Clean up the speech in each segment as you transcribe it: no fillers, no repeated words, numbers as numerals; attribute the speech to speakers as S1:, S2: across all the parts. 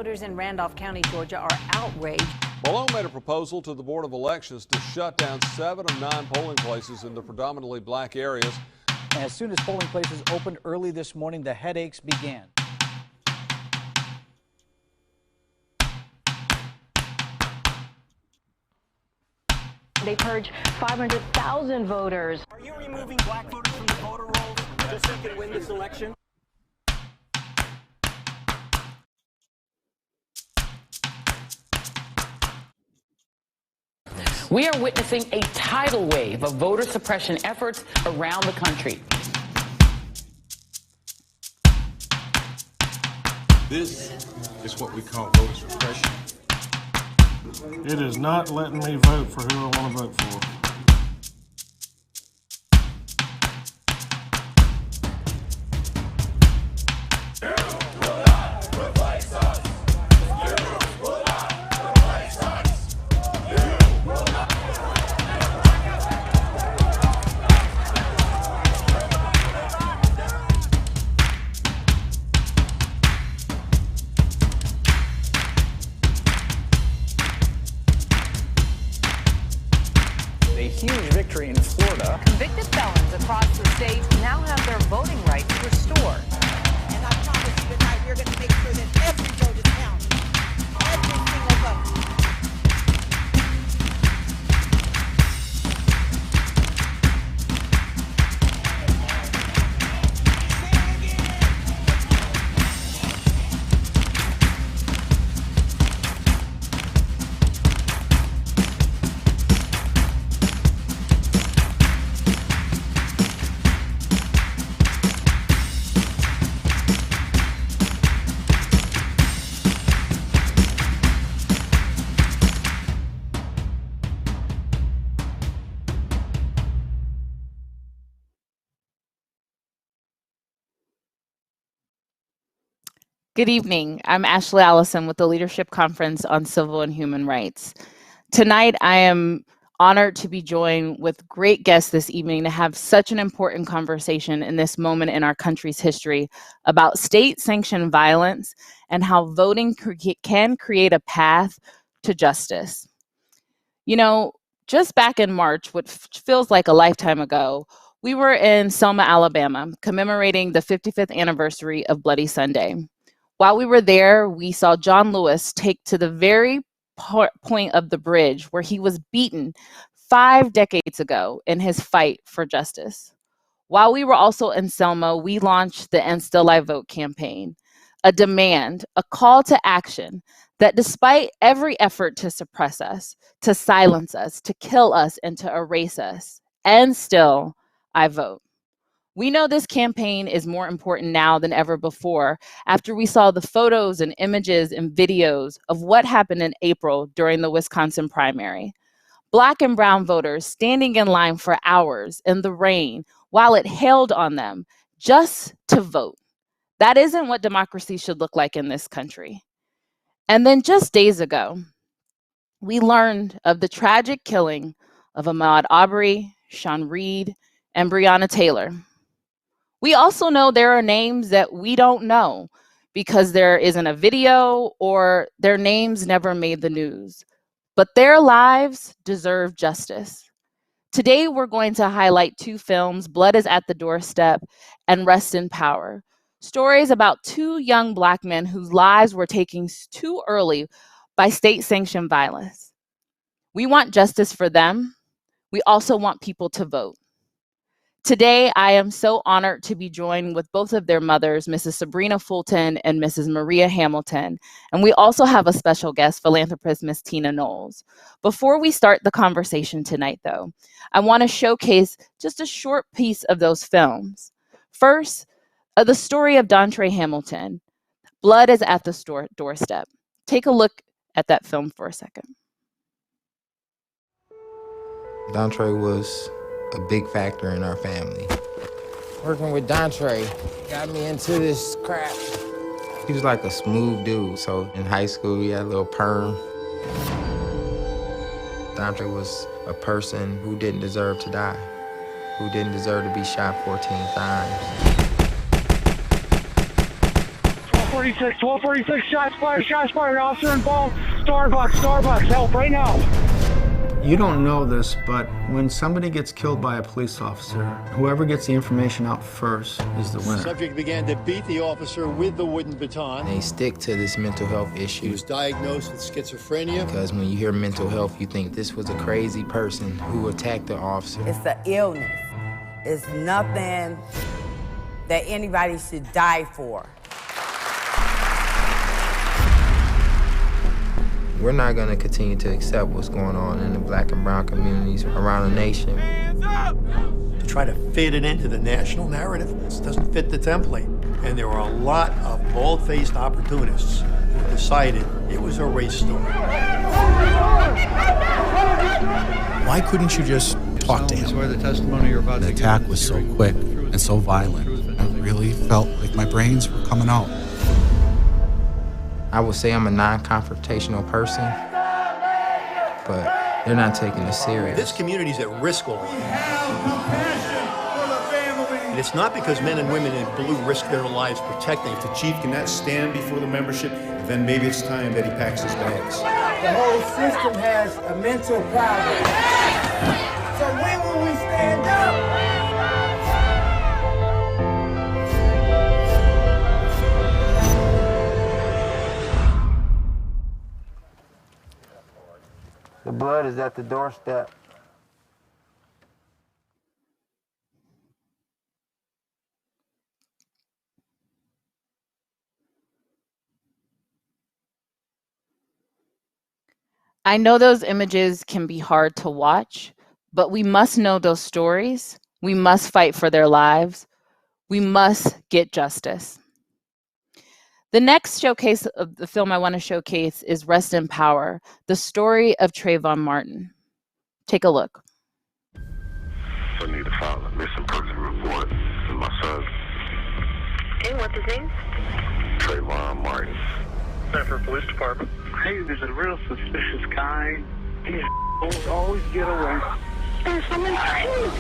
S1: Voters in Randolph County, Georgia are outraged.
S2: Malone made a proposal to the Board of Elections to shut down 7 of 9 polling places in the predominantly black areas.
S3: As soon as polling places opened early this morning, the headaches began.
S4: They purged 500,000 voters.
S5: Are you removing black voters from the voter rolls just so you can win this election?
S6: We are witnessing a tidal wave of voter suppression efforts around the country.
S7: This is what we call voter suppression.
S8: It is not letting me vote for who I want to vote for.
S3: A huge victory in Florida.
S1: Convicted felons across the state now have their voting rights restored.
S9: And I promise you tonight, we're going to make sure that every vote is counted. Every single vote.
S10: Good evening. I'm Ashely Allison with the Leadership Conference on Civil and Human Rights. Tonight, I am honored to be joined with great guests this evening to have such an important conversation in this moment in our country's history about state-sanctioned violence and how voting can create a path to justice. You know, just back in March, what feels like a lifetime ago, we were in Selma, Alabama, commemorating the 55th anniversary of Bloody Sunday. While we were there, we saw John Lewis take to the very point of the bridge where he was beaten 5 decades ago in his fight for justice. While we were also in Selma, we launched the And Still I Vote campaign, a demand, a call to action that despite every effort to suppress us, to silence us, to kill us, and to erase us, and still I vote. We know this campaign is more important now than ever before after we saw the photos and images and videos of what happened in April during the Wisconsin primary. Black and brown voters standing in line for hours in the rain while it hailed on them just to vote. That isn't what democracy should look like in this country. And then just days ago, we learned of the tragic killing of Ahmaud Arbery, Sean Reed, and Breonna Taylor. We also know there are names that we don't know because there isn't a video or their names never made the news. But their lives deserve justice. Today, we're going to highlight 2 films, Blood is at the Doorstep and Rest in Power. Stories about 2 young Black men whose lives were taken too early by state-sanctioned violence. We want justice for them. We also want people to vote. Today, I am so honored to be joined with both of their mothers, Mrs. Sybrina Fulton and Mrs. Maria Hamilton. And we also have a special guest, philanthropist Ms. Tina Knowles. Before we start the conversation tonight, though, I want to showcase just a short piece of those films. First, the story of Dontre Hamilton, Blood is at the Doorstep. Take a look at that film for a second.
S11: Dontre was a big factor in our family.
S12: Working with Dontre got me into this crap.
S11: He was like a smooth dude, so in high school he had a little perm. Dontre was a person who didn't deserve to die, who didn't deserve to be shot 14 times.
S5: 1246, shots fired, officer involved, Starbucks, help right now.
S13: You don't know this, but when somebody gets killed by a police officer, whoever gets the information out first is the winner.
S14: Subject began to beat the officer with the wooden baton.
S11: They stick to this mental health issue.
S14: He was diagnosed with schizophrenia.
S11: Because when you hear mental health, you think this was a crazy person who attacked the officer.
S15: It's an illness. It's nothing that anybody should die for.
S11: We're not going to continue to accept what's going on in the black and brown communities around the nation.
S14: To try to fit it into the national narrative, this doesn't fit the template. And there were a lot of bald-faced opportunists who decided it was a race story.
S7: Why couldn't you just talk to him? The attack was so quick and so violent. I really felt like my brains were coming out.
S11: I would say I'm a non-confrontational person, but they're not taking it serious.
S14: This community's at risk already. And it's not because men and women in blue risk their lives protecting.
S7: If the chief cannot stand before the membership, then maybe it's time that he packs his bags.
S15: The whole system has a mental problem. So when will we stand up?
S12: The blood is at the doorstep.
S10: I know those images can be hard to watch, but we must know those stories. We must fight for their lives. We must get justice. The next showcase of the film I want to showcase is Rest in Power, the story of Trayvon Martin. Take a look.
S16: I need to file a missing person report with my son.
S17: And what's his name?
S16: Trayvon Martin.
S17: Sanford Police Department. Hey, there's a real suspicious guy. These always get away. There's someone trying.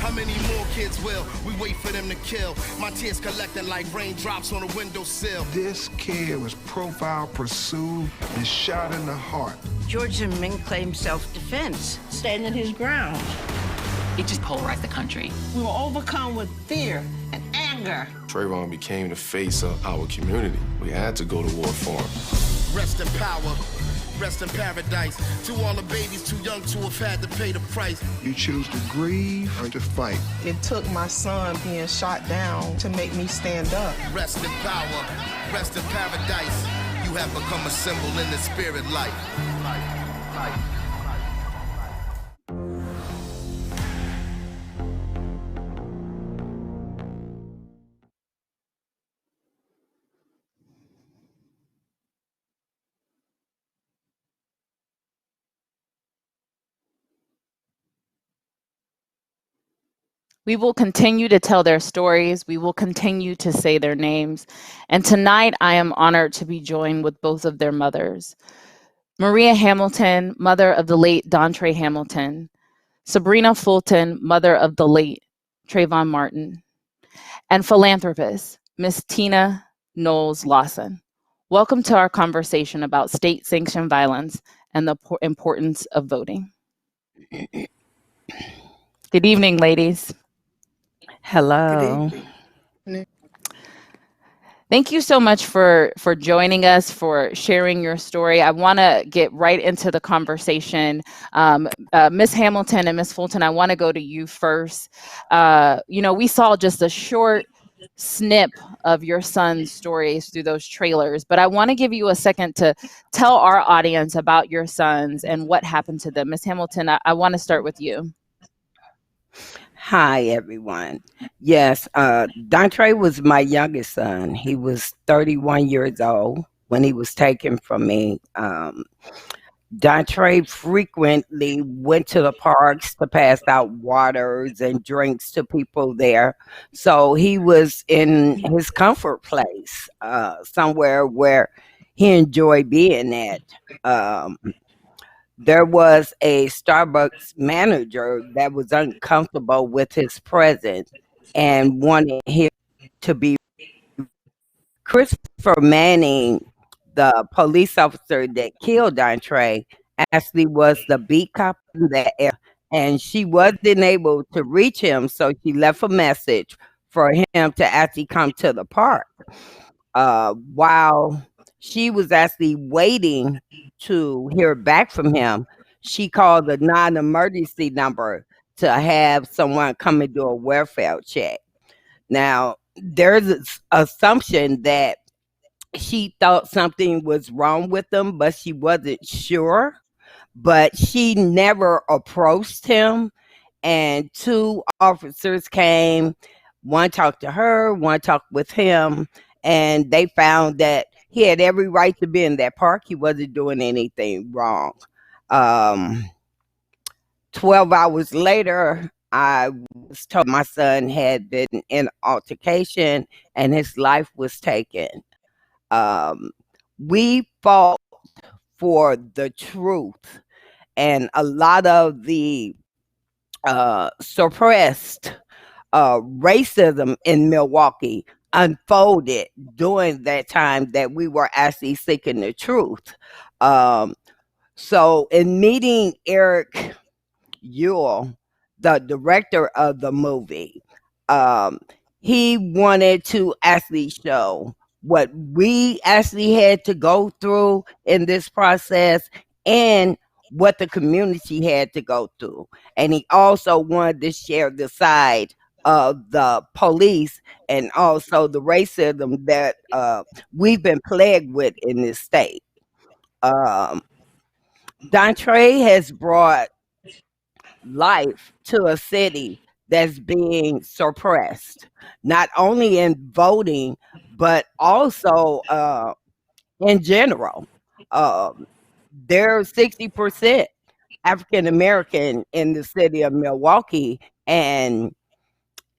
S18: How many more kids will we wait for them to kill? My tears collecting like raindrops on a windowsill.
S19: This kid was profiled, pursued, and shot in the heart.
S20: George Zimmerman claimed self-defense, standing his ground.
S6: It just polarized the country.
S20: We were overcome with fear and anger.
S16: Trayvon became the face of our community. We had to go to war for him.
S18: Rest in power. Rest in paradise. To all the babies too young to have had to pay the price.
S19: You choose to grieve or to fight.
S21: It took my son being shot down to make me stand up.
S18: Rest in power. Rest in paradise. You have become a symbol in the spirit life.
S10: We will continue to tell their stories. We will continue to say their names. And tonight, I am honored to be joined with both of their mothers. Maria Hamilton, mother of the late Dontre Hamilton. Sybrina Fulton, mother of the late Trayvon Martin. And philanthropist, Miss Tina Knowles Lawson. Welcome to our conversation about state-sanctioned violence and the importance of voting. Good evening, ladies.
S20: Hello.
S10: Thank you so much for joining us, for sharing your story. I want to get right into the conversation. Miss Hamilton and Miss Fulton, I want to go to you first. We saw just a short snip of your son's stories through those trailers, but I want to give you a second to tell our audience about your sons and what happened to them. Miss Hamilton, I want to start with you.
S20: Hi, everyone. Yes, Dontre was my youngest son. He was 31 years old when he was taken from me. Dontre frequently went to the parks to pass out waters and drinks to people there. So he was in his comfort place, somewhere where he enjoyed being at. There was a Starbucks manager that was uncomfortable with his presence and wanted him to be Christopher Manning, the police officer that killed Dontre, actually was the beat cop in that area, and she wasn't able to reach him, so she left a message for him to actually come to the park. While she was actually waiting to hear back from him, she called the non-emergency number to have someone come and do a welfare check. Now, there's an assumption that she thought something was wrong with him, but she wasn't sure. But she never approached him, and two officers came. One talked to her, one talked with him, and they found that he had every right to be in that park. He wasn't doing anything wrong. 12 hours later, I was told my son had been in altercation and his life was taken. We fought for the truth, and a lot of the suppressed racism in Milwaukee unfolded during that time that we were actually seeking the truth. So in meeting Eric Ewell, the director of the movie, he wanted to actually show what we actually had to go through in this process and what the community had to go through. And he also wanted to share the side of the police and also the racism that we've been plagued with in this state. Dontre has brought life to a city that's being suppressed, not only in voting, but also in general. There's 60% African American in the city of Milwaukee, and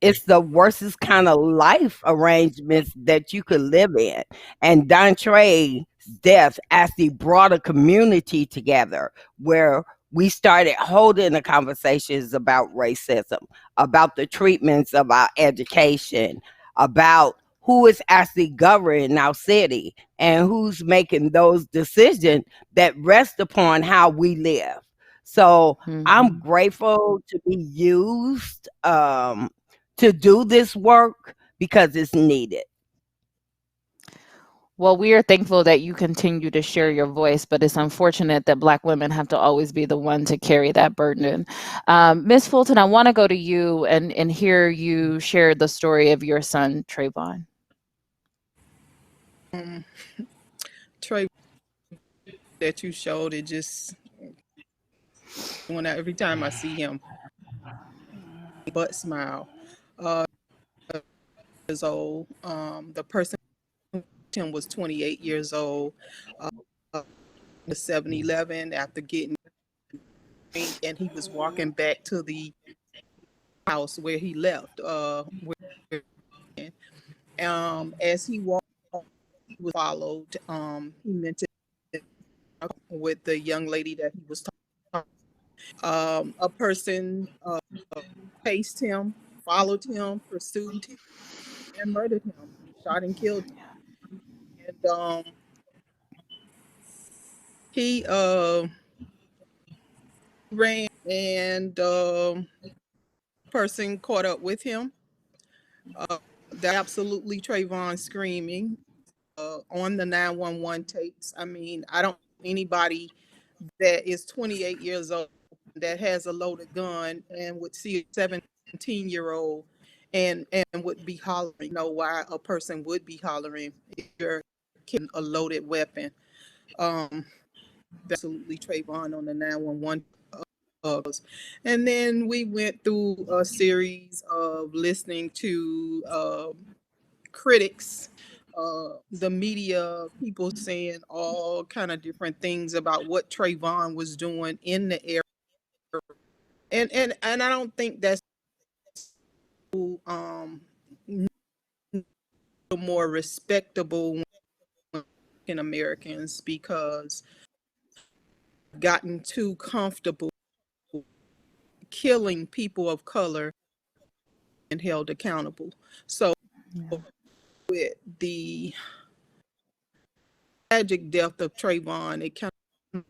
S20: it's the worstest kind of life arrangements that you could live in. And Dontre's death actually brought a community together where we started holding the conversations about racism, about the treatments of our education, about who is actually governing our city and who's making those decisions that rest upon how we live. So I'm grateful to be used to do this work because it's needed.
S10: Well, we are thankful that you continue to share your voice, but it's unfortunate that Black women have to always be the one to carry that burden. Ms. Fulton, I want to go to you and hear you share the story of your son, Trayvon.
S21: Trayvon that you showed, it just, every time I see him, but smile. Years old. The person was 28 years old. The 7-Eleven after getting drink, and he was walking back to the house where he left. As he walked, he was followed. He mentioned with the young lady that he was talking. A person chased him, followed him, pursued him, and murdered him. Shot and killed him. And he ran, and person caught up with him. That absolutely Trayvon screaming on the 911 tapes. I mean, I don't know anybody that is 28 years old that has a loaded gun and would see a 17-year-old and would be hollering. You know why a person would be hollering if you're carrying a loaded weapon. Absolutely Trayvon on the 911. And then we went through a series of listening to critics, the media, people saying all kind of different things about what Trayvon was doing in the area. And I don't think that's more respectable in Americans, because gotten too comfortable killing people of color and held accountable. So with the tragic death of Trayvon, it kind of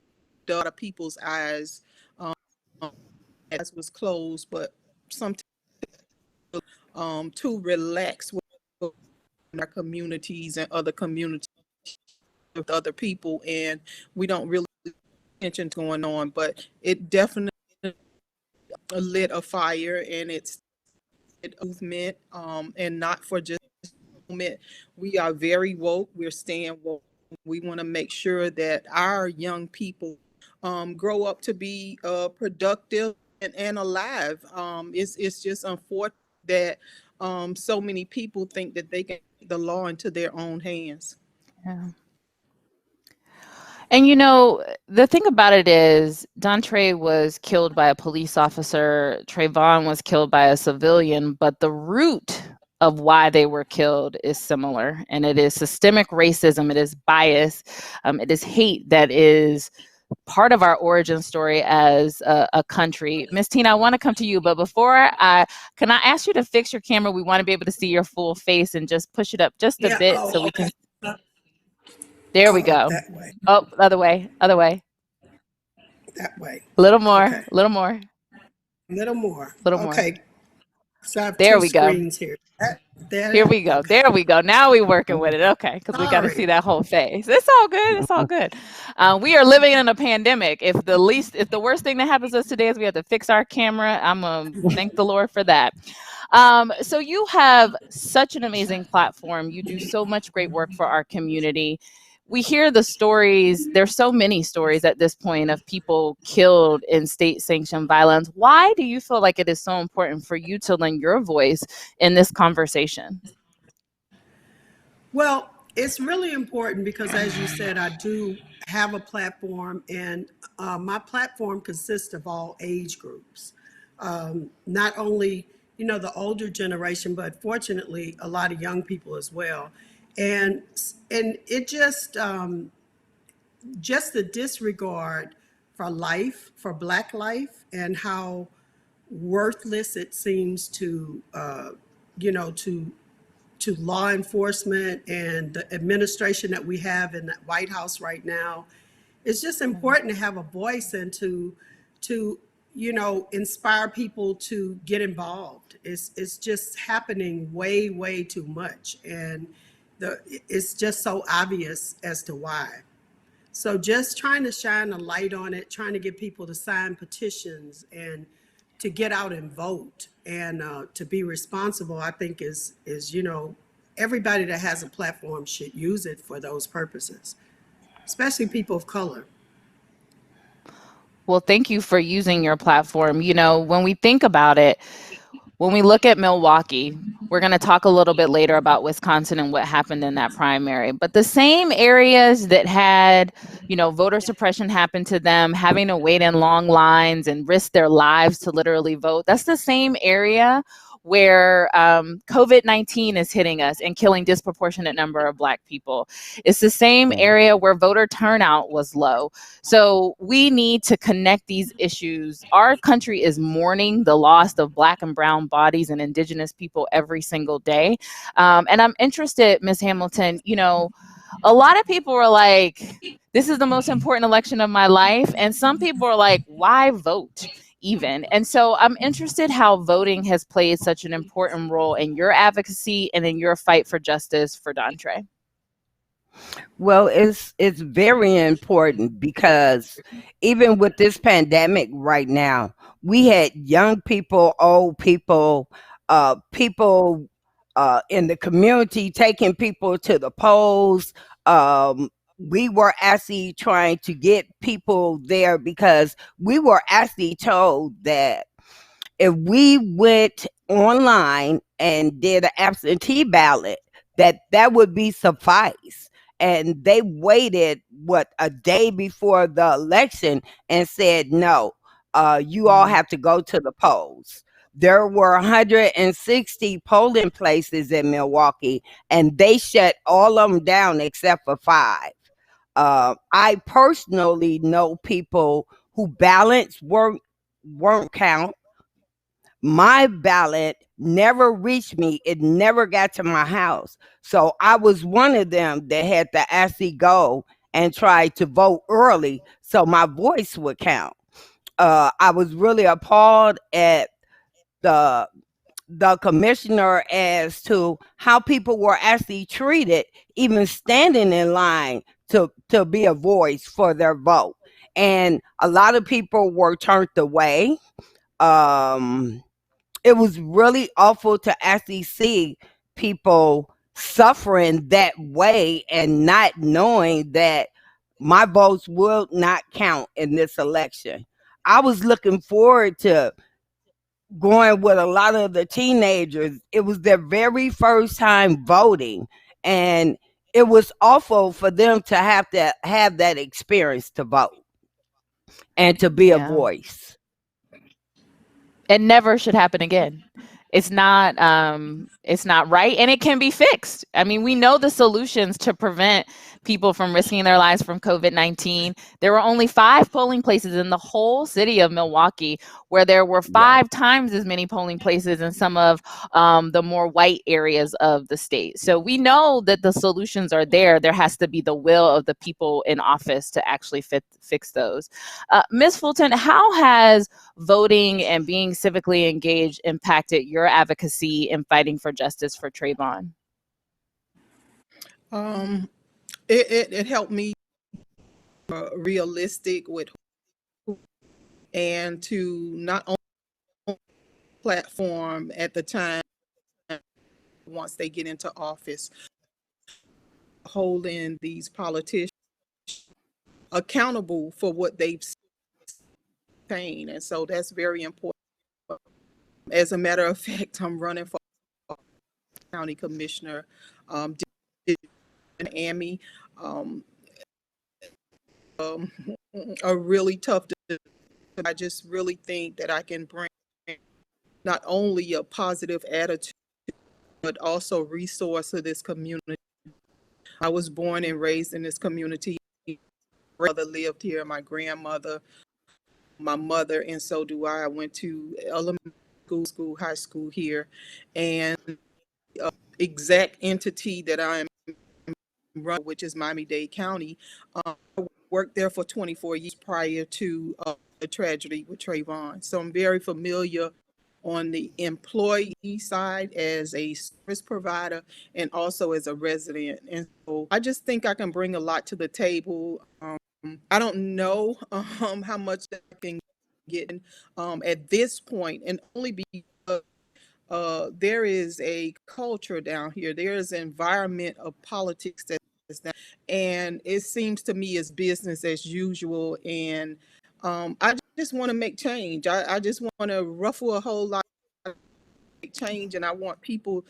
S21: a lot of people's eyes. As was closed, but sometimes to relax with our communities and other communities with other people, and we don't really pay attention to going on, but it definitely lit a fire, and it's a movement, and not for just a moment. We are very woke. We're staying woke. We want to make sure that our young people grow up to be productive and alive. It's just unfortunate that so many people think that they can take the law into their own hands.
S10: Yeah. And the thing about it is Dontre was killed by a police officer, Trayvon was killed by a civilian, but the root of why they were killed is similar, and it is systemic racism, it is bias, it is hate that is part of our origin story as a country. Miss Tina, I want to come to you, but before can I ask you to fix your camera? We want to be able to see your full face and just push it up just a bit so we can. There we go.
S2: That way.
S10: Oh, other way.
S2: That way.
S10: A little more.
S2: Okay.
S10: A little more.
S2: Little more.
S10: Little more.
S2: Okay. So I have
S10: there
S2: two
S10: we go.
S2: screens here.
S10: Here we go.
S2: Okay.
S10: There we go. Now we're working with it. Okay, because we got to see that whole face. It's all good. It's all good. We are living in a pandemic. If the worst thing that happens to us today is we have to fix our camera, I'm gonna thank the Lord for that. So you have such an amazing platform. You do so much great work for our community. We hear the stories. There's so many stories at this point of people killed in state-sanctioned violence. Why do you feel like it is so important for you to lend your voice in this conversation?
S2: Well, it's really important because, as you said, I do have a platform, and my platform consists of all age groups. Not only, the older generation, but fortunately, a lot of young people as well. And it just the disregard for life, for Black life, and how worthless it seems to law enforcement and the administration that we have in the White House right now. It's just important to have a voice and to inspire people to get involved. It's just happening way, way too much, and it's just so obvious as to why. So just trying to shine a light on it, trying to get people to sign petitions and to get out and vote and to be responsible, I think is everybody that has a platform should use it for those purposes, especially people of color.
S10: Well, thank you for using your platform. When we think about it, when we look at Milwaukee, we're going to talk a little bit later about Wisconsin and what happened in that primary. But the same areas that had, voter suppression happen to them, having to wait in long lines and risk their lives to literally vote, that's the same area where COVID-19 is hitting us and killing disproportionate number of Black people. It's the same area where voter turnout was low. So we need to connect these issues. Our country is mourning the loss of Black and brown bodies and Indigenous people every single day. And I'm interested, Ms. Hamilton, a lot of people are like, this is the most important election of my life. And some people are like, why vote? Even. And so I'm interested how voting has played such an important role in your advocacy and in your fight for justice for Dontre.
S20: Well, it's very important because even with this pandemic right now, we had young people, old people, people in the community taking people to the polls. We were actually trying to get people there because we were actually told that if we went online and did an absentee ballot, that would be suffice. And they waited, a day before the election and said, no, you all have to go to the polls. There were 160 polling places in Milwaukee, and they shut all of them down except for 5. I personally know people who ballots weren't count. My ballot never reached me. It never got to my house. So I was one of them that had to actually go and try to vote early so my voice would count. I was really appalled at the commissioner as to how people were actually treated, even standing in line to be a voice for their vote. And a lot of people were turned away. It was really awful to actually see people suffering that way and not knowing that my votes will not count in this election. I was looking forward to going with a lot of the teenagers. It was their very first time voting, and it was awful for them to have that experience to vote and to be a voice.
S10: It never should happen again. It's not right, and it can be fixed. I mean, we know the solutions to prevent people from risking their lives from COVID-19. There were only 5 polling places in the whole city of Milwaukee, where there were 5 times as many polling places in some of the more white areas of the state. So we know that the solutions are there. There has to be the will of the people in office to actually fix those. Ms. Fulton, how has voting and being civically engaged impacted your advocacy in fighting for justice for Trayvon?
S21: It helped me realistic with and to not only platform at the time once they get into office, holding these politicians accountable for what they've saying, and so that's very important. As a matter of fact, I'm running for county commissioner in Amy. A really tough decision. I just really think that I can bring not only a positive attitude, but also resource to this community. I was born and raised in this community. My brother lived here, my grandmother, my mother, and so do I. I went to elementary school, high school here, and exact entity that I'm running, which is Miami-Dade County, I worked there for 24 years prior to the tragedy with Trayvon. So I'm very familiar on the employee side as a service provider and also as a resident. And so I just think I can bring a lot to the table. I don't know how much I can get at this point, and only because there is a culture down here. There is an environment of politics that is down, and it seems to me it's business as usual. And I just want to make change. I just want to ruffle a whole lot of change, and I want people,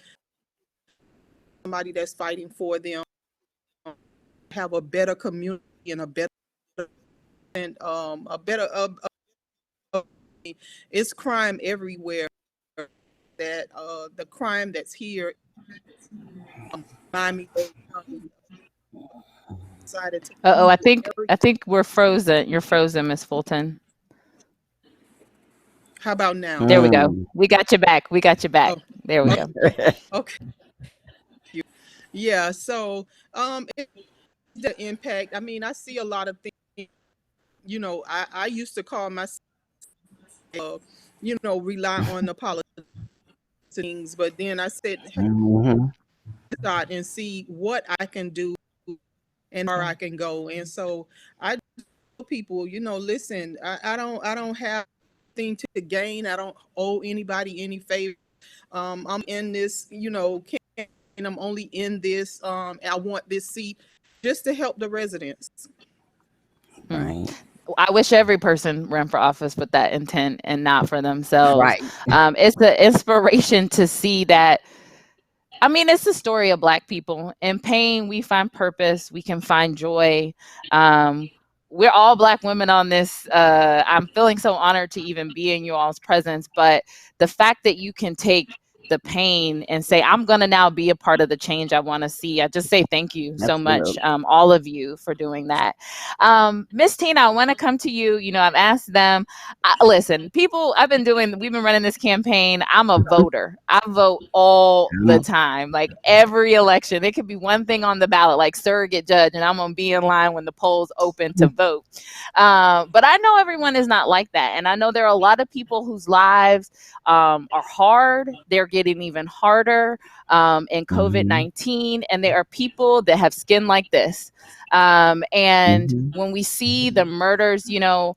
S21: somebody that's fighting for them, have a better community and a better it's crime everywhere. That the crime that's here, Miami.
S10: I think we're frozen. You're frozen, Miss Fulton.
S21: How about now?
S10: There we go. We got you back. Oh, there we go.
S21: Okay. Yeah. So it's the impact. I mean, I see a lot of things. You know, I used to call myself, rely on the politics things, but then I said, start and see what I can do and where I can go. And so I tell people, listen, I don't have anything to gain. I don't owe anybody any favor. I'm in this, campaign. I'm only in this. I want this seat just to help the residents.
S20: Right.
S10: I wish every person ran for office with that intent and not for themselves.
S20: Right.
S10: It's an inspiration to see that. I mean, it's the story of Black people. In pain, we find purpose. We can find joy. We're all Black women on this. I'm feeling so honored to even be in you all's presence. But the fact that you can take the pain and say, I'm going to now be a part of the change I want to see. I just say thank you so much, all of you, for doing that. Miss Tina, I want to come to you. You know, I've asked them, listen, people, we've been running this campaign. I'm a voter. I vote all the time, like every election. It could be one thing on the ballot, like surrogate judge, and I'm going to be in line when the polls open to vote. But I know everyone is not like that. And I know there are a lot of people whose lives are hard. They're getting even harder in COVID-19. And there are people that have skin like this. And when we see the murders, you know,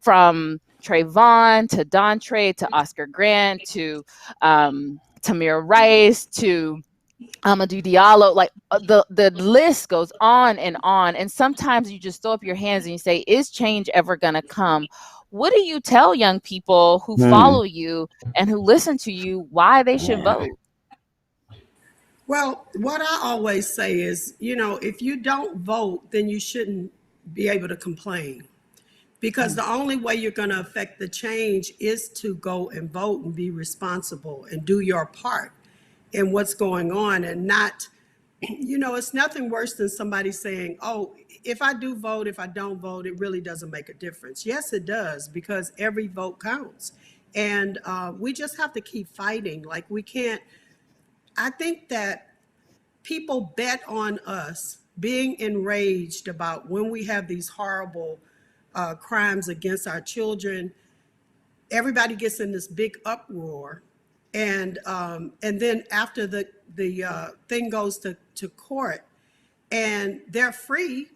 S10: from Trayvon to Dontre to Oscar Grant to Tamir Rice to Amadou Diallo, like the list goes on. And sometimes you just throw up your hands and you say, is change ever going to come? What do you tell young people who follow you and who listen to you why they should vote?
S2: Well, what I always say is, you know, if you don't vote, then you shouldn't be able to complain. Because the only way you're going to affect the change is to go and vote and be responsible and do your part in what's going on, and not, you know, it's nothing worse than somebody saying, oh, if I do vote, if I don't vote, it really doesn't make a difference. Yes, it does, because every vote counts. And we just have to keep fighting. Like, we can't, I think that people bet on us being enraged about when we have these horrible crimes against our children. Everybody gets in this big uproar, and then after the thing goes to court and they're free,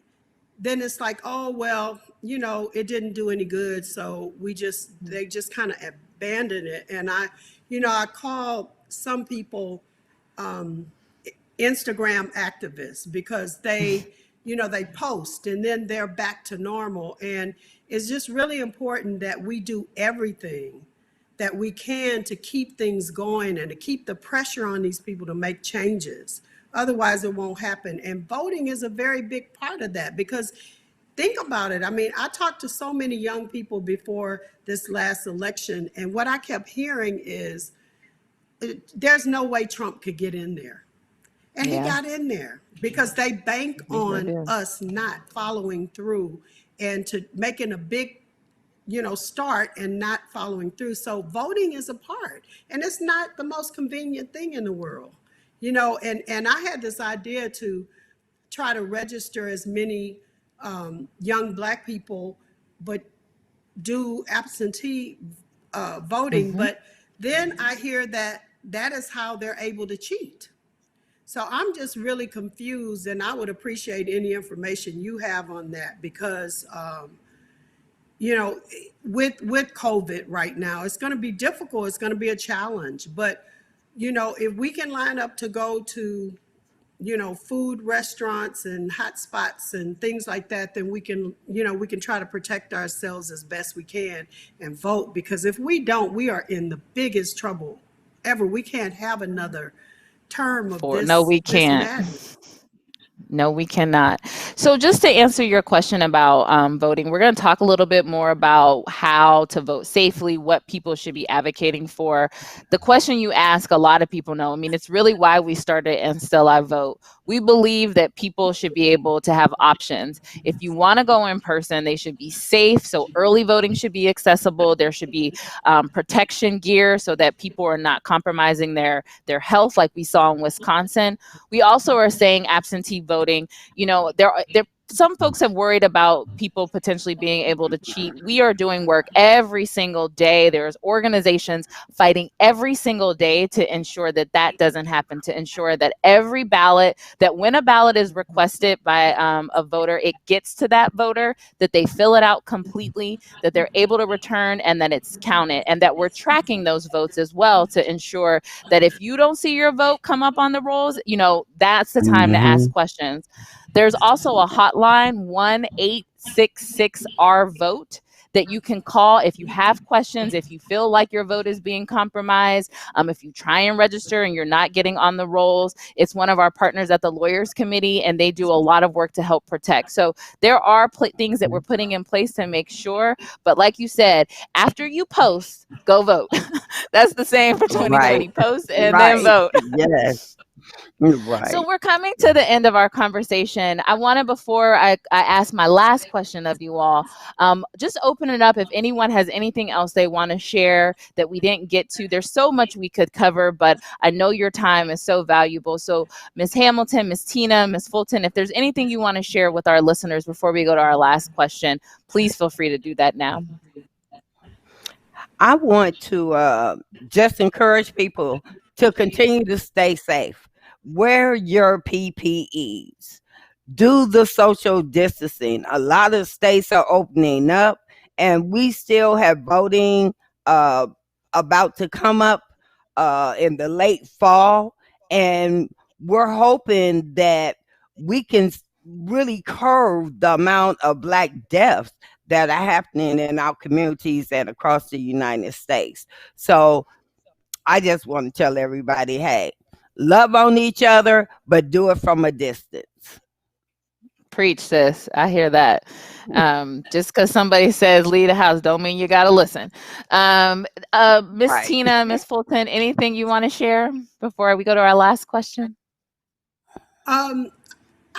S2: then it's like, oh, well, you know, it didn't do any good, so they just kind of abandon it. And I call some people Instagram activists, because they post and then they're back to normal. And it's just really important that we do everything that we can to keep things going and to keep the pressure on these people to make changes. Otherwise, it won't happen. And voting is a very big part of that, because think about it. I mean, I talked to so many young people before this last election, and what I kept hearing is there's no way Trump could get in there. And he got in there because they bank on us not following through and to making a big, start and not following through. So voting is a part, and it's not the most convenient thing in the world, and I had this idea to try to register as many young Black people, but do absentee voting. But then I hear that is how they're able to cheat. So I'm just really confused, and I would appreciate any information you have on that, because, with COVID right now, it's going to be difficult. It's going to be a challenge. But, if we can line up to go to, food restaurants and hot spots and things like that, then we can try to protect ourselves as best we can and vote. Because if we don't, we are in the biggest trouble ever. We can't have another term of this.
S10: No, we can't. No, we cannot. So just to answer your question about voting, we're going to talk a little bit more about how to vote safely, what people should be advocating for. The question you ask, a lot of people know. I mean, it's really why we started And Still I Vote. We believe that people should be able to have options. If you want to go in person, they should be safe. So early voting should be accessible. There should be protection gear so that people are not compromising their health, like we saw in Wisconsin. We also are saying absentee voting. Some folks have worried about people potentially being able to cheat. We are doing work every single day. There's organizations fighting every single day to ensure that that doesn't happen, to ensure that every ballot, that when a ballot is requested by a voter, it gets to that voter, that they fill it out completely, that they're able to return, and that it's counted, and that we're tracking those votes as well to ensure that if you don't see your vote come up on the rolls, that's the time to ask questions. There's also a hotline, 1-866-R-VOTE, that you can call if you have questions, if you feel like your vote is being compromised, if you try and register and you're not getting on the rolls. It's one of our partners at the Lawyers Committee, and they do a lot of work to help protect. So there are things that we're putting in place to make sure. But like you said, after you post, go vote. That's the same for 2020. Post and then vote.
S20: Yes. Right.
S10: So we're coming to the end of our conversation. I want to, before I ask my last question of you all, just open it up if anyone has anything else they want to share that we didn't get to. There's so much we could cover, but I know your time is so valuable. So Ms. Hamilton, Ms. Tina, Ms. Fulton, if there's anything you want to share with our listeners before we go to our last question, please feel free to do that now.
S20: I want to just encourage people to continue to stay safe. Wear your PPEs. Do the social distancing. A lot of states are opening up, and we still have voting about to come up in the late fall. And we're hoping that we can really curb the amount of Black deaths that are happening in our communities and across the United States. So I just want to tell everybody, hey, love on each other, but do it from a distance.
S10: Preach, sis. I hear that. Just because somebody says leave the house don't mean you got to listen. Miss
S20: Right.
S10: Tina, Miss Fulton, anything you want to share before we go to our last question?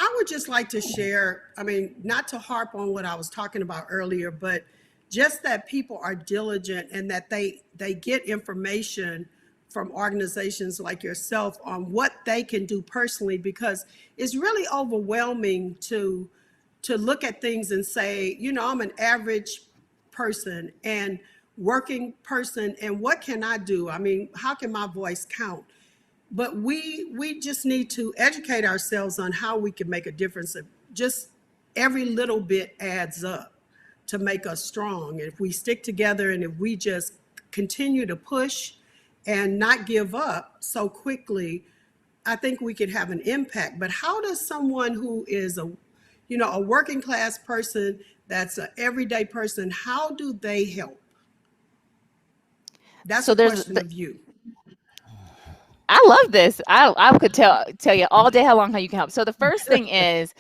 S2: I would just like to share, I mean, not to harp on what I was talking about earlier, but just that people are diligent and that they get information from organizations like yourself on what they can do personally, because it's really overwhelming to look at things and say, you know, I'm an average person and working person, and what can I do? I mean, how can my voice count? But we just need to educate ourselves on how we can make a difference. Just every little bit adds up to make us strong. If we stick together and if we just continue to push and not give up so quickly, I think we could have an impact. But how does someone who is a working class person, that's an everyday person, how do they help? That's
S10: So
S2: a
S10: there's
S2: question of you.
S10: I love this. I could tell you all day how long how you can help. So the first thing is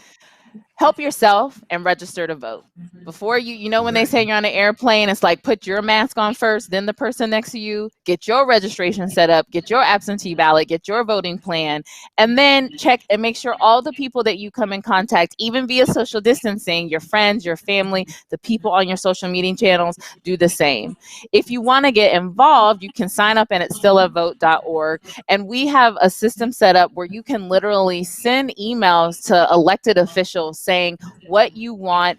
S10: help yourself and register to vote. Before you know when they say you're on an airplane, it's like put your mask on first, then the person next to you, get your registration set up, get your absentee ballot, get your voting plan, and then check and make sure all the people that you come in contact, even via social distancing, your friends, your family, the people on your social media channels, do the same. If you want to get involved, you can sign up at stillavote.org, and we have a system set up where you can literally send emails to elected officials saying what you want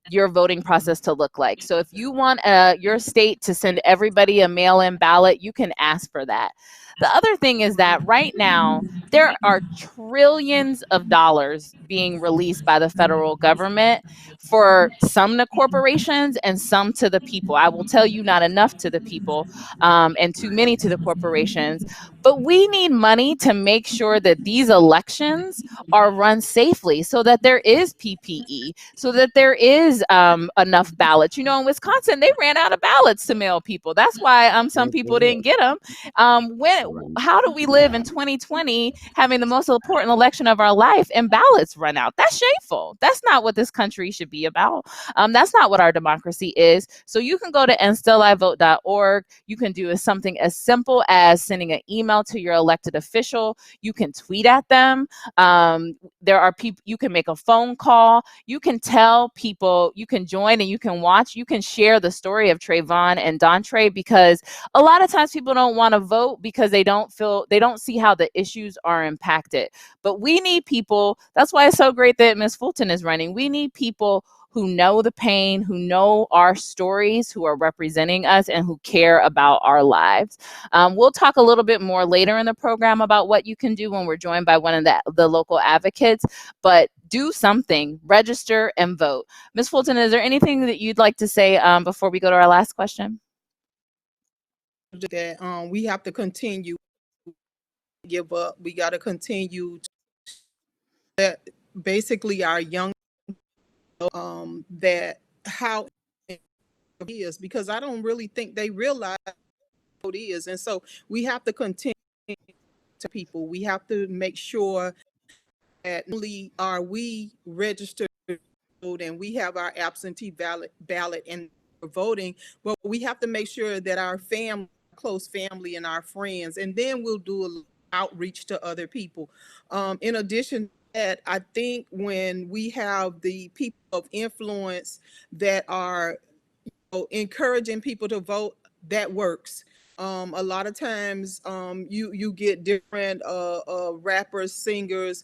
S10: your voting process to look like. So if you want your state to send everybody a mail-in ballot, you can ask for that. The other thing is that right now, there are trillions of dollars being released by the federal government, for some to corporations and some to the people. I will tell you, not enough to the people and too many to the corporations. But we need money to make sure that these elections are run safely, so that there is PPE, so that there is enough ballots. You know, in Wisconsin, they ran out of ballots to mail people. That's why some people didn't get them. How do we live in 2020 having the most important election of our life and ballots run out? That's shameful. That's not what this country should be about. That's not what our democracy is. So you can go to stillavote.org. You can do something as simple as sending an email to your elected official. You can tweet at them. There are people, you can make a phone call. You can tell people, you can join and you can watch. You can share the story of Trayvon and Dontre, because a lot of times people don't want to vote because they don't see how the issues are impacted. But we need people. That's why it's so great that Ms. Fulton is running. We need people who know the pain, who know our stories, who are representing us, and who care about our lives. We'll talk a little bit more later in the program about what you can do when we're joined by one of the local advocates, but do something, register and vote. Ms. Fulton, is there anything that you'd like to say before we go to our last question?
S21: That we have to continue to give up. We got to continue that basically our young that how is, because I don't really think they realize what it is. And so we have to continue to people. We have to make sure that not only are we registered to vote and we have our absentee ballot and voting, but we have to make sure that our family, close family and our friends, and then we'll do a outreach to other people. In addition to that, I think when we have the people of influence that are encouraging people to vote, that works. A lot of times you get different rappers, singers,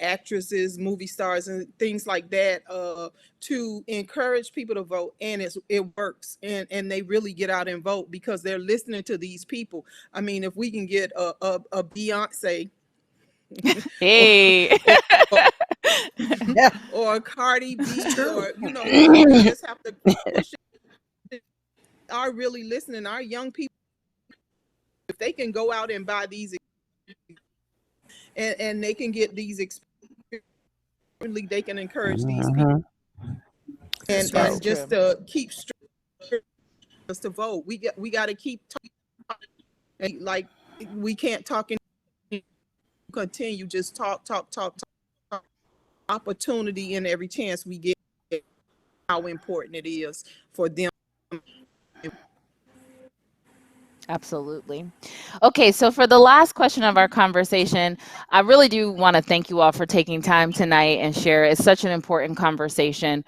S21: actresses, movie stars, and things like that to encourage people to vote, and it works, and they really get out and vote because they're listening to these people. I mean, if we can get a Beyonce
S10: Hey.
S21: or a Cardi B, or we just have to push it. Are really listening. Our young people, if they can go out and buy these and they can get these experiences, they can encourage these people and just to keep us to vote. We got to keep talking. Like, we can't talk and continue, just talk. Opportunity in every chance we get, how important it is for them.
S10: Absolutely. Okay, so for the last question of our conversation, I really do want to thank you all for taking time tonight and share. It's such an important conversation.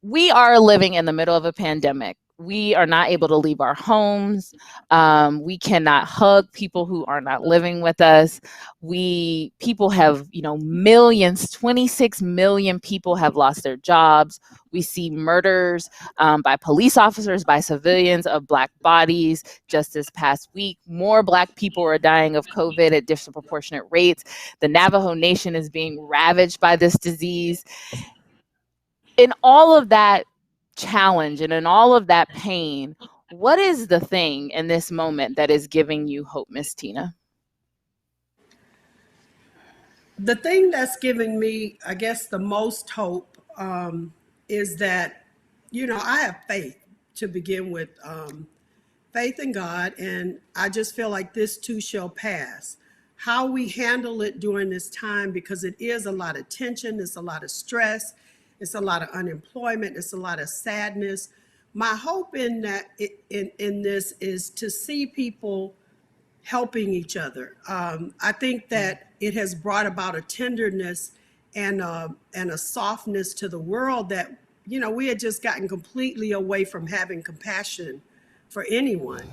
S10: We are living in the middle of a pandemic. We are not able to leave our homes. We cannot hug people who are not living with us. People have, millions, 26 million people have lost their jobs. We see murders by police officers, by civilians, of Black bodies. Just this past week, more Black people are dying of COVID at disproportionate rates. The Navajo Nation is being ravaged by this disease. In all of that challenge and in all of that pain, what is the thing in this moment that is giving you hope, Miss Tina?
S2: The thing that's giving me, I guess, the most hope is that, I have faith to begin with, faith in God, and I just feel like this too shall pass. How we handle it during this time, because it is a lot of tension, it's a lot of stress, it's a lot of unemployment, it's a lot of sadness. My hope in this is to see people helping each other. I think that it has brought about a tenderness and a softness to the world that, we had just gotten completely away from having compassion for anyone.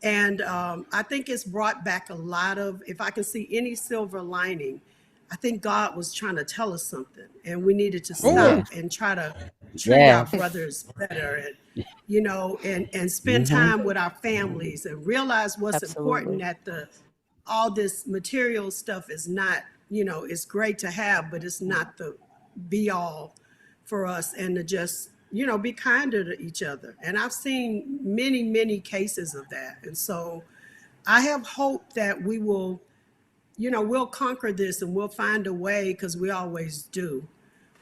S2: And I think it's brought back a lot of, if I can see any silver lining, I think God was trying to tell us something, and we needed to stop and try to treat our brothers better, and, and spend time with our families and realize what's important, that all this material stuff is not, it's great to have, but it's not the be all for us, and to just, be kinder to each other. And I've seen many, many cases of that. And so I have hope that we will, we'll conquer this and we'll find a way, because we always do.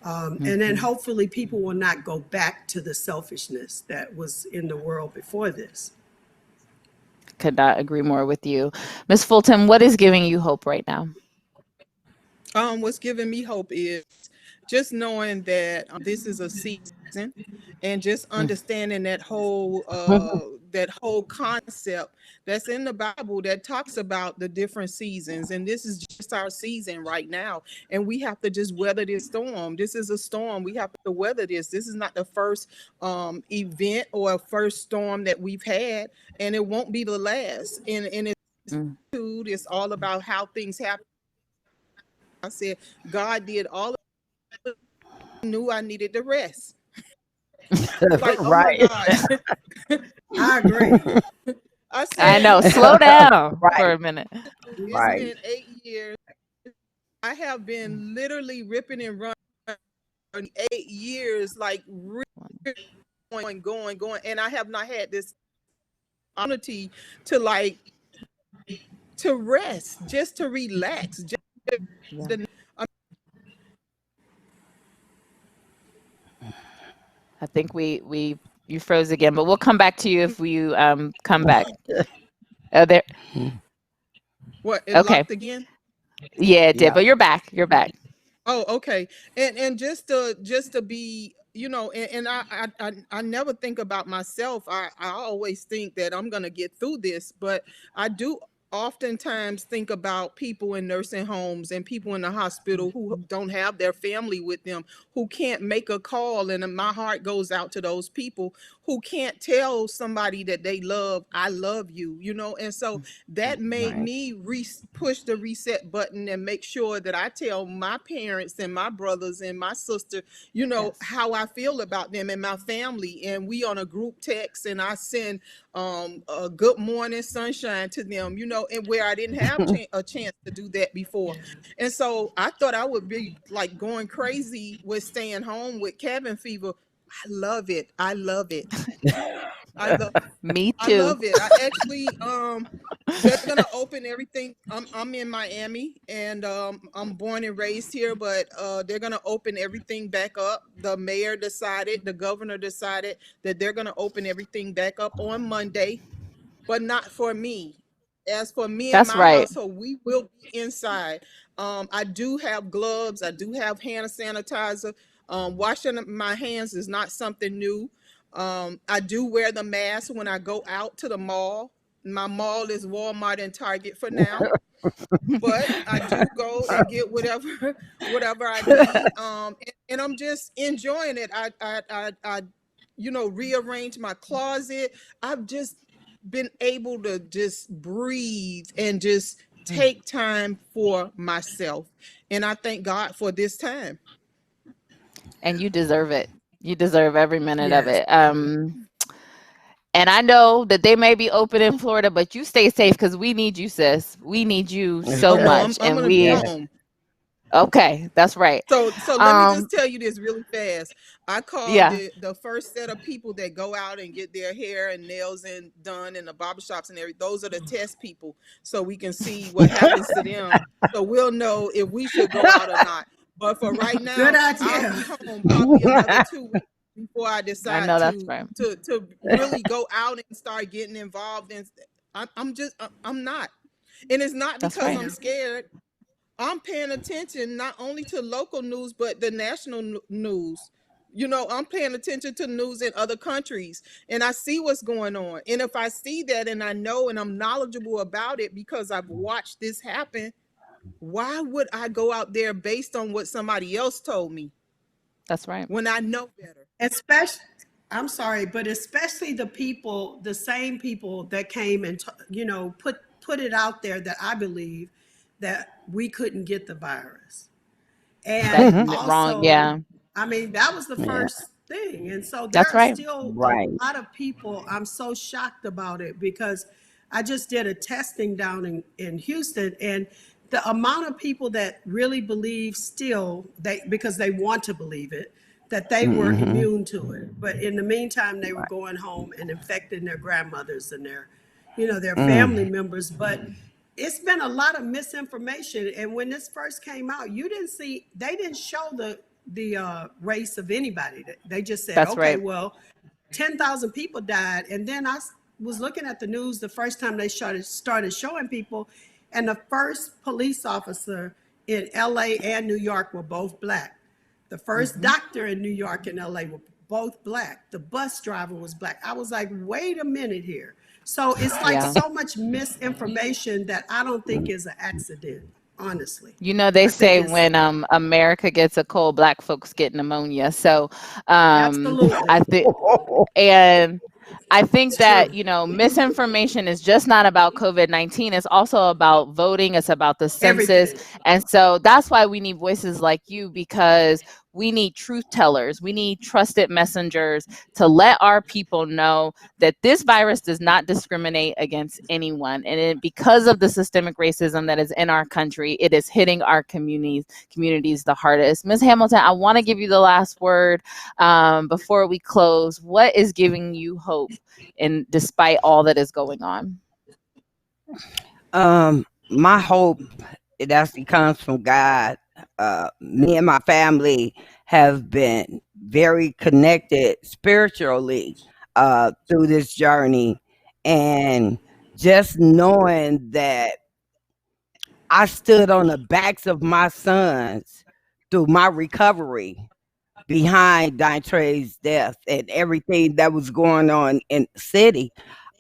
S2: And then hopefully people will not go back to the selfishness that was in the world before this.
S10: Could not agree more with you. Ms. Fulton, what is giving you hope right now?
S21: What's giving me hope is just knowing that this is a season, and just understanding that whole concept that's in the Bible that talks about the different seasons, and this is just our season right now, and we have to just weather this storm. This is a storm. We have to weather this. This is not the first event or first storm that we've had, and it won't be the last. And it's all about how things happen. I said, God did all of it. I knew I needed to rest. Like,
S20: right.
S21: Oh my God.
S2: I agree.
S10: I know. Slow down for a minute.
S21: It's been 8 years. I have been literally ripping and running 8 years, like really going, and I have not had this opportunity to rest, just to relax, just
S10: I think you froze again, but we'll come back to you if you come back. There.
S21: What, it
S10: Okay.
S21: locked again?
S10: Yeah, it did,
S20: Yeah.
S10: but you're back. You're back.
S21: Oh, okay. And just to be, and I never think about myself. I always think that I'm gonna get through this, but I do oftentimes think about people in nursing homes and people in the hospital who don't have their family with them, who can't make a call, and my heart goes out to those people who can't tell somebody that they love, I love you, and so that made me push the reset button and make sure that I tell my parents and my brothers and my sister, how I feel about them and my family. And we on a group text, and I send a good morning sunshine to them, and where I didn't have a chance to do that before. And so I thought I would be like going crazy with staying home with cabin fever. I love it. I love it.
S10: Me
S21: I
S10: too.
S21: love it. I actually they're gonna open everything. I'm in Miami, and I'm born and raised here, but they're gonna open everything back up. The mayor decided, the governor decided that they're gonna open everything back up on Monday, but not for me. As for me and
S10: That's
S21: my
S10: right.
S21: household, we will be inside. I do have gloves. I do have hand sanitizer. Washing my hands is not something new. I do wear the mask when I go out to the mall. My mall is Walmart and Target for now, but I do go and get whatever I need. And I'm just enjoying it. I rearrange my closet. I've just been able to just breathe and just take time for myself. And I thank God for this time.
S10: And you deserve it. You deserve every minute of
S2: Yes.
S10: it. And I know that they may be open in Florida, but you stay safe because we need you, sis. We need you so much.
S21: I'm
S10: And
S21: gonna be home.
S10: Okay, that's right.
S21: So let me just tell you this really fast. I called
S10: Yeah.
S21: the first set of people that go out and get their hair and nails done in the barbershops and everything. Those are the test people, so we can see what happens to them. So we'll know if we should go out or not. But for right now,
S2: Good
S21: I'll
S2: idea.
S21: be home probably another 2 weeks before I
S10: I
S21: decide
S10: know that's right.
S21: to really go out and start getting involved. And I'm not, and it's not
S10: That's
S21: because
S10: right.
S21: I'm scared. I'm paying attention not only to local news, but the national news. I'm paying attention to news in other countries, and I see what's going on. And if I see that and I know and I'm knowledgeable about it because I've watched this happen, why would I go out there based on what somebody else told me
S10: That's right.
S21: when I know better?
S2: Especially, I'm sorry, but especially the same people that came and put it out there that I believe that we couldn't get the virus.
S10: That's
S2: And
S10: wrong.
S2: also,
S10: Yeah.
S2: I mean, that was the
S20: Yeah.
S2: first thing. And so there
S10: That's
S2: are
S10: right.
S2: still
S20: Right.
S2: a lot of people. I'm so shocked about it because I just did a testing down in Houston, and the amount of people that really believe still because they want to believe it, that they were immune to it. But in the meantime, they were going home and infecting their grandmothers and their family members. But it's been a lot of misinformation. And when this first came out, they didn't show the race of anybody. They just said,
S10: That's
S2: okay,
S10: right.
S2: well, 10,000 people died. And then I was looking at the news the first time they started showing people, and the first police officer in LA and New York were both Black. The first doctor in New York and LA were both Black. The bus driver was Black. I was like, wait a minute here. So it's like
S10: Yeah.
S2: so much misinformation that I don't think is an accident, honestly.
S10: They
S2: I think
S10: say
S2: it's
S10: when America gets a cold, Black folks get pneumonia. So
S2: absolutely.
S10: I think and I think
S2: It's
S10: that,
S2: true.
S10: misinformation is just not about COVID-19. It's also about voting. It's about the census.
S2: Everything.
S10: And so that's why we need voices like you, because we need truth tellers. We need trusted messengers to let our people know that this virus does not discriminate against anyone. And because of the systemic racism that is in our country, it is hitting our communities the hardest. Ms. Hamilton, I want to give you the last word before we close. What is giving you hope despite all that is going on?
S20: My hope, it actually comes from God. Me and my family have been very connected spiritually through this journey. And just knowing that I stood on the backs of my sons through my recovery behind Dontre's death and everything that was going on in the city,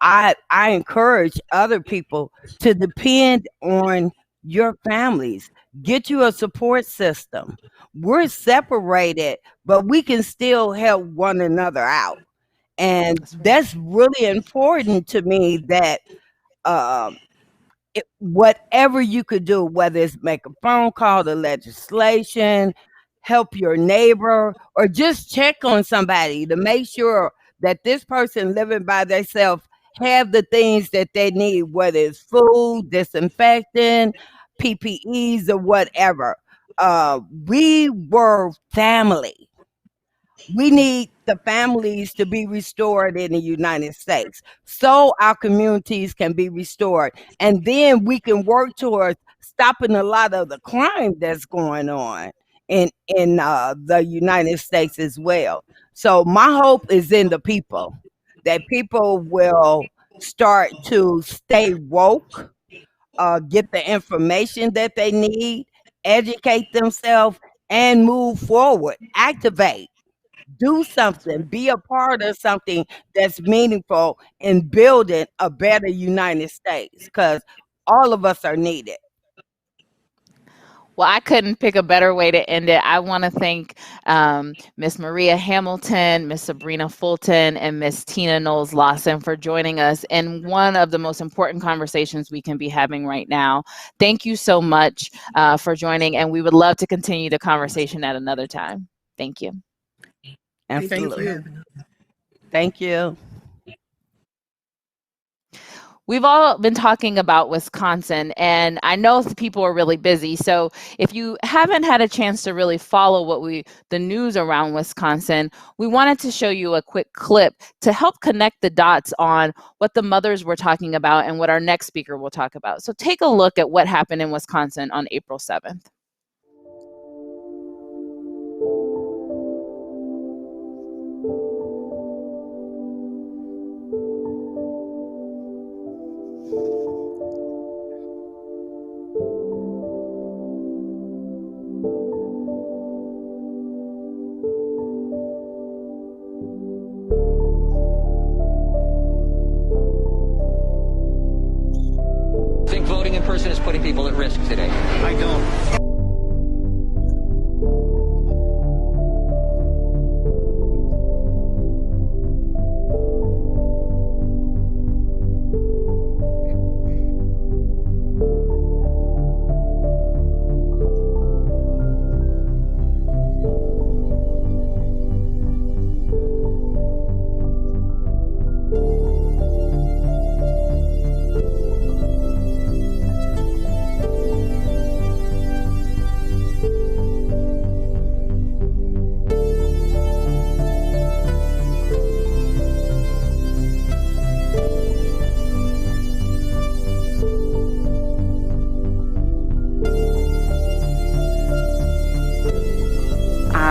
S20: I encourage other people to depend on your families. Get you a support system. We're separated, but we can still help one another out. And that's really important to me, that whatever you could do, whether it's make a phone call to legislation, help your neighbor, or just check on somebody to make sure that this person living by themselves have the things that they need, whether it's food, disinfectant, PPEs, or whatever. We were family. We need the families to be restored in the United States so our communities can be restored. And then we can work towards stopping a lot of the crime that's going on in the United States as well. So my hope is in the people, that people will start to stay woke, get the information that they need, educate themselves, and move forward, activate. Do something, be a part of something that's meaningful in building a better United States, because all of us are needed.
S10: Well, I couldn't pick a better way to end it. I want to thank Miss Maria Hamilton, Miss Sybrina Fulton, and Miss Tina Knowles-Lawson for joining us in one of the most important conversations we can be having right now. Thank you so much for joining, and we would love to continue the conversation at another time. Thank you.
S20: Absolutely. Thank you.
S10: We've all been talking about Wisconsin, and I know people are really busy. So if you haven't had a chance to really follow the news around Wisconsin, we wanted to show you a quick clip to help connect the dots on what the mothers were talking about and what our next speaker will talk about. So take a look at what happened in Wisconsin on April 7th.
S4: Think voting in person is putting people at risk today? I don't.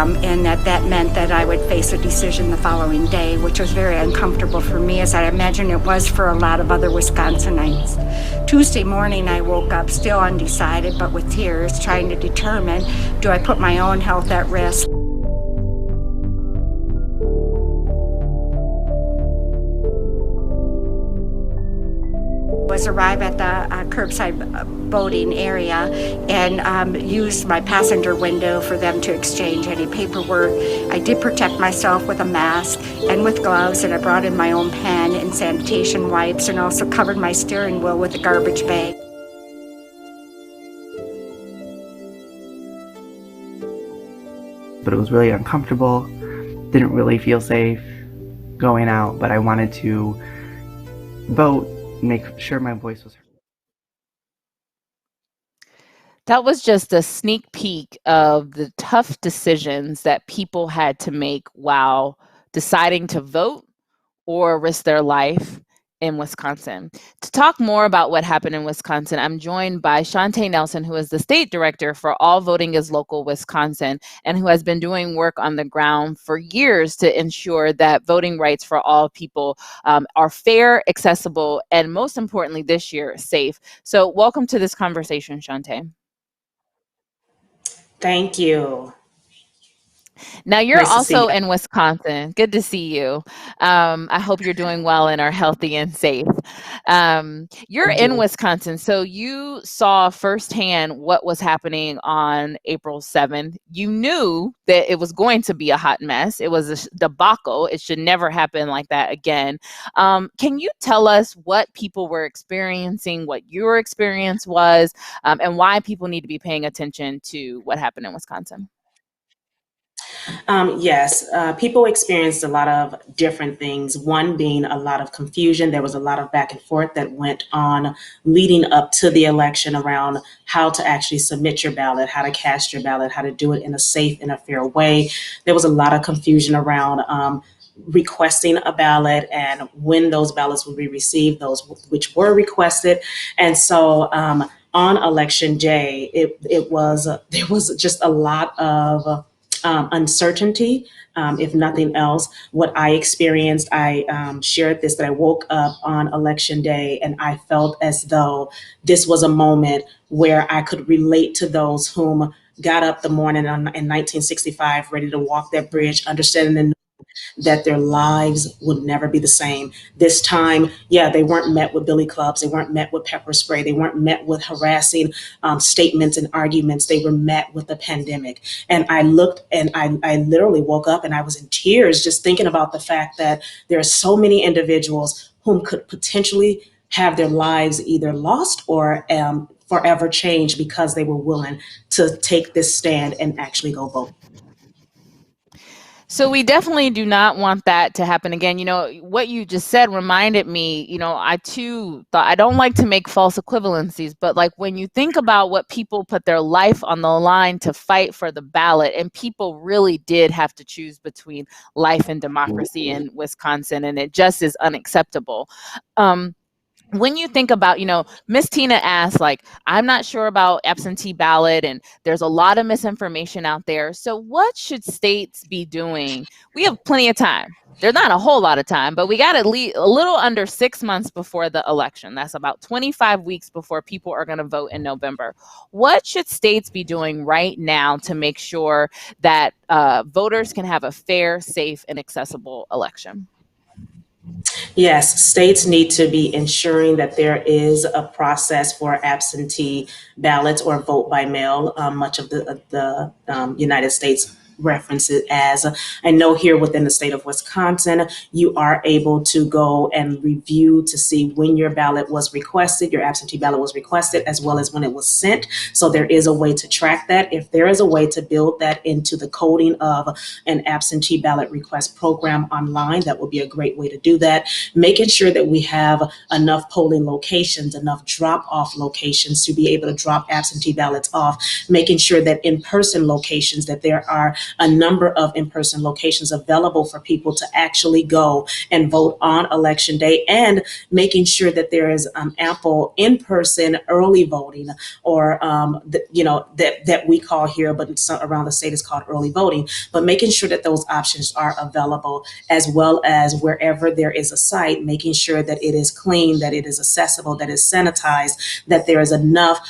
S22: And that meant that I would face a decision the following day, which was very uncomfortable for me, as I imagine it was for a lot of other Wisconsinites. Tuesday morning, I woke up still undecided, but with tears, trying to determine, do I put my own health at risk? Arrive at the curbside voting area and used my passenger window for them to exchange any paperwork. I did protect myself with a mask and with gloves, and I brought in my own pen and sanitation wipes, and also covered my steering wheel with a garbage bag.
S23: But it was really uncomfortable, didn't really feel safe going out, but I wanted to vote, make sure my voice was heard.
S10: That was just a sneak peek of the tough decisions that people had to make while deciding to vote or risk their life in Wisconsin. To talk more about what happened in Wisconsin, I'm joined by Shauntay Nelson, who is the state director for All Voting is Local Wisconsin, and who has been doing work on the ground for years to ensure that voting rights for all people are fair, accessible, and most importantly this year, safe. So welcome to this conversation, Shauntay.
S1: Thank you.
S10: Now, you're
S1: Nice to see
S10: also
S1: you.
S10: in Wisconsin. Good to see you. I hope you're doing well and are healthy and safe. You're
S1: Thank
S10: in
S1: you.
S10: Wisconsin, so you saw firsthand what was happening on April 7th. You knew that it was going to be a hot mess. It was a debacle. It should never happen like that again. Can you tell us what people were experiencing, what your experience was, and why people need to be paying attention to what happened in Wisconsin?
S1: Yes, people experienced a lot of different things. One being a lot of confusion. There was a lot of back and forth that went on leading up to the election around how to actually submit your ballot, how to cast your ballot, how to do it in a safe and a fair way. There was a lot of confusion around requesting a ballot and when those ballots would be received, those which were requested. And so on election day, there was just a lot of uncertainty, if nothing else. What I experienced, I shared this, that I woke up on election day and I felt as though this was a moment where I could relate to those whom got up the morning in 1965, ready to walk that bridge, understanding that their lives would never be the same. This time, yeah, they weren't met with billy clubs. They weren't met with pepper spray. They weren't met with harassing statements and arguments. They were met with the pandemic. And I looked and I literally woke up and I was in tears just thinking about the fact that there are so many individuals whom could potentially have their lives either lost or forever changed because they were willing to take this stand and actually go vote.
S10: So we definitely do not want that to happen again. You know, what you just said reminded me, I too thought, I don't like to make false equivalencies, but like when you think about what people put their life on the line to fight for the ballot, and people really did have to choose between life and democracy in Wisconsin, and it just is unacceptable. When you think about, Miss Tina asked, I'm not sure about absentee ballot, and there's a lot of misinformation out there. So what should states be doing? We have plenty of time. There's not a whole lot of time, but we got at least a little under 6 months before the election. That's about 25 weeks before people are going to vote in November. What should states be doing right now to make sure that voters can have a fair, safe, and accessible election?
S1: Yes, states need to be ensuring that there is a process for absentee ballots or vote by mail. Much of the United States references as. I know here within the state of Wisconsin, you are able to go and review to see when your ballot was requested, your absentee ballot was requested, as well as when it was sent. So there is a way to track that. If there is a way to build that into the coding of an absentee ballot request program online, that would be a great way to do that. Making sure that we have enough polling locations, enough drop-off locations to be able to drop absentee ballots off, making sure that in-person locations, that there are a number of in-person locations available for people to actually go and vote on election day, and making sure that there is ample in-person early voting, or that we call here, but it's around the state is called early voting, but making sure that those options are available, as well as wherever there is a site, making sure that it is clean, that it is accessible, that it's sanitized, that there is enough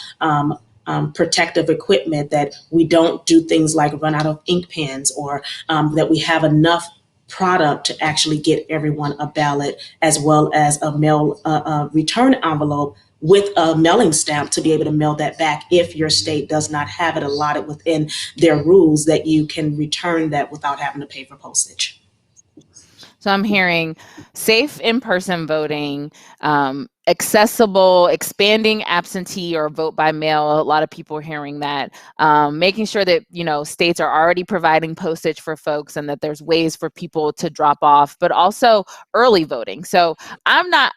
S1: protective equipment, that we don't do things like run out of ink pens, or that we have enough product to actually get everyone a ballot, as well as a mail return envelope with a mailing stamp to be able to mail that back if your state does not have it allotted within their rules, that you can return that without having to pay for postage.
S10: So I'm hearing safe in-person voting, accessible, expanding absentee or vote by mail. A lot of people are hearing that. Making sure that, states are already providing postage for folks and that there's ways for people to drop off, but also early voting. So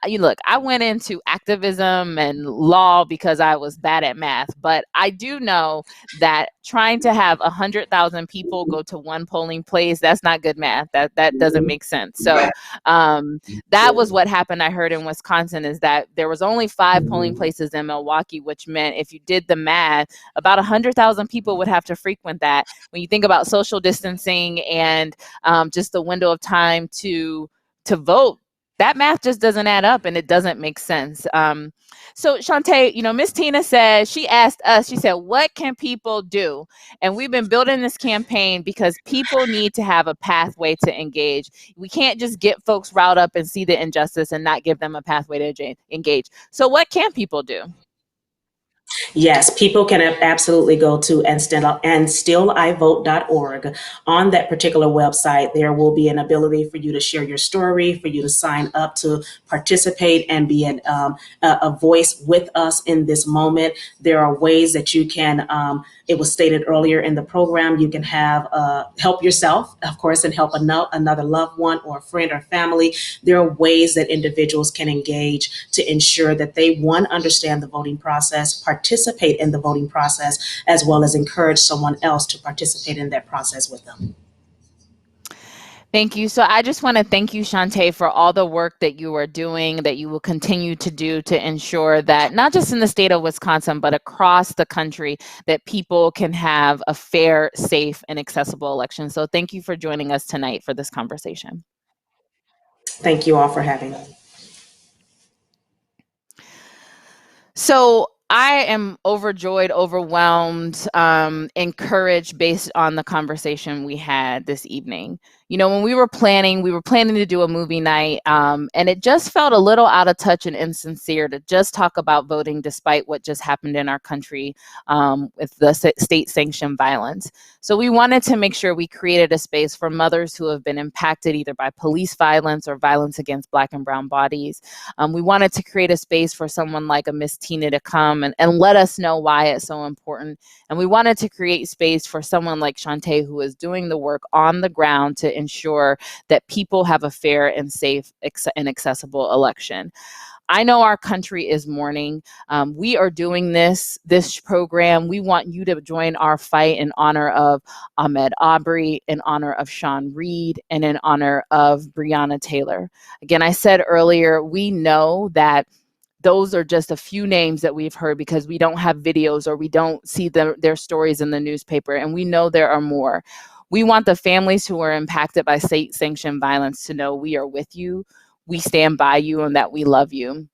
S10: look, I went into activism and law because I was bad at math, but I do know that trying to have 100,000 people go to one polling place, that's not good math. That doesn't make sense. So that was what happened. I heard in Wisconsin is that there was only 5 polling places in Milwaukee, which meant if you did the math, about 100,000 people would have to frequent that. When you think about social distancing and just the window of time to vote, that math just doesn't add up and it doesn't make sense. So Shauntay, Miss Tina said, she asked us, she said, what can people do? And we've been building this campaign because people need to have a pathway to engage. We can't just get folks riled up and see the injustice and not give them a pathway to engage. So what can people do?
S1: Yes, people can absolutely go to andstillivote.org. On that particular website, there will be an ability for you to share your story, for you to sign up to participate and be a voice with us in this moment. There are ways that you can, it was stated earlier in the program, you can have help yourself, of course, and help another loved one or a friend or family. There are ways that individuals can engage to ensure that they, one, understand the voting process, participate in the voting process, as well as encourage someone else to participate in that process with them.
S10: Thank you. So I just want to thank you, Shauntay, for all the work that you are doing, that you will continue to do to ensure that not just in the state of Wisconsin, but across the country, that people can have a fair, safe, and accessible election. So thank you for joining us tonight for this conversation.
S1: Thank you all for having me.
S10: So I am overjoyed, overwhelmed, encouraged based on the conversation we had this evening. When we were planning to do a movie night, and it just felt a little out of touch and insincere to just talk about voting despite what just happened in our country with the state-sanctioned violence. So we wanted to make sure we created a space for mothers who have been impacted either by police violence or violence against Black and brown bodies. We wanted to create a space for someone like a Miss Tina to come and let us know why it's so important. And we wanted to create space for someone like Shauntay, who is doing the work on the ground to ensure that people have a fair and safe and accessible election. I know our country is mourning. We are doing this program. We want you to join our fight in honor of Ahmaud Arbery, in honor of Sean Reed, and in honor of Breonna Taylor. Again, I said earlier, we know that those are just a few names that we've heard because we don't have videos or we don't see their stories in the newspaper, and we know there are more. We want the families who are impacted by state-sanctioned violence to know we are with you, we stand by you, and that we love you.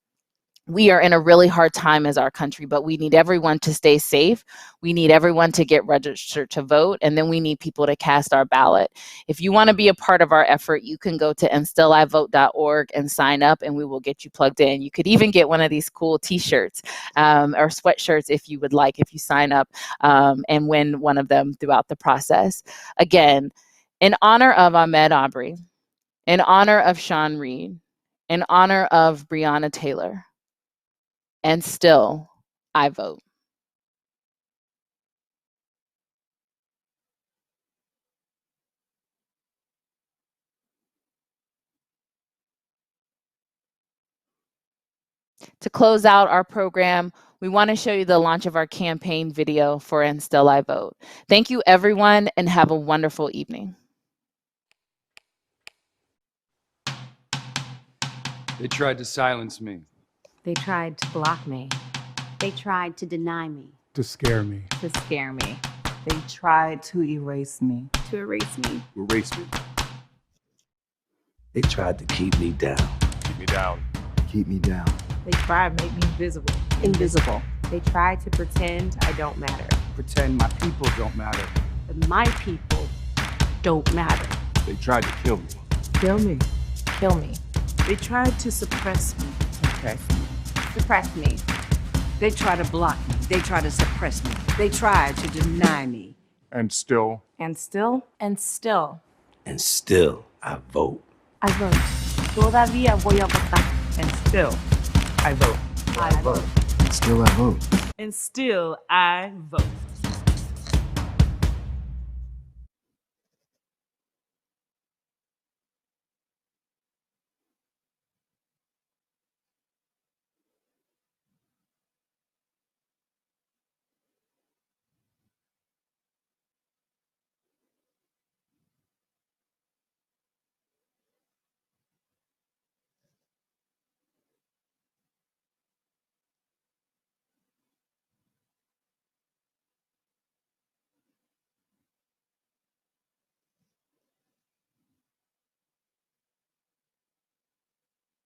S10: We are in a really hard time as our country, but we need everyone to stay safe. We need everyone to get registered to vote, and then we need people to cast our ballot. If you want to be a part of our effort, you can go to andstillivote.org and sign up, and we will get you plugged in. You could even get one of these cool t-shirts or sweatshirts if you would like, if you sign up and win one of them throughout the process. Again, in honor of Ahmaud Arbery, in honor of Sean Reed, in honor of Breonna Taylor, and still, I vote. To close out our program, we want to show you the launch of our campaign video for And Still I Vote. Thank you, everyone, and have a wonderful evening.
S3: They tried to silence me.
S8: They tried to block me.
S9: They tried to deny me.
S3: To scare me.
S8: To scare me.
S24: They tried to erase me.
S9: To erase me.
S3: Erase me.
S25: They tried to keep me down.
S3: Keep me down.
S25: Keep me down.
S8: They tried to make me invisible.
S24: Invisible.
S8: They tried to pretend I don't matter.
S3: Pretend my people don't matter.
S9: But my people don't matter.
S3: They tried to kill me.
S24: Kill me.
S8: Kill me.
S24: They tried to suppress me.
S8: Suppress me. Suppress me.
S9: They tried to block me. They tried to suppress me. They tried to deny me.
S3: And still.
S8: And still. And still.
S25: And still, I vote.
S8: I vote. Todavía voy a votar.
S24: And still, I vote.
S25: Still I vote.
S24: And still I vote.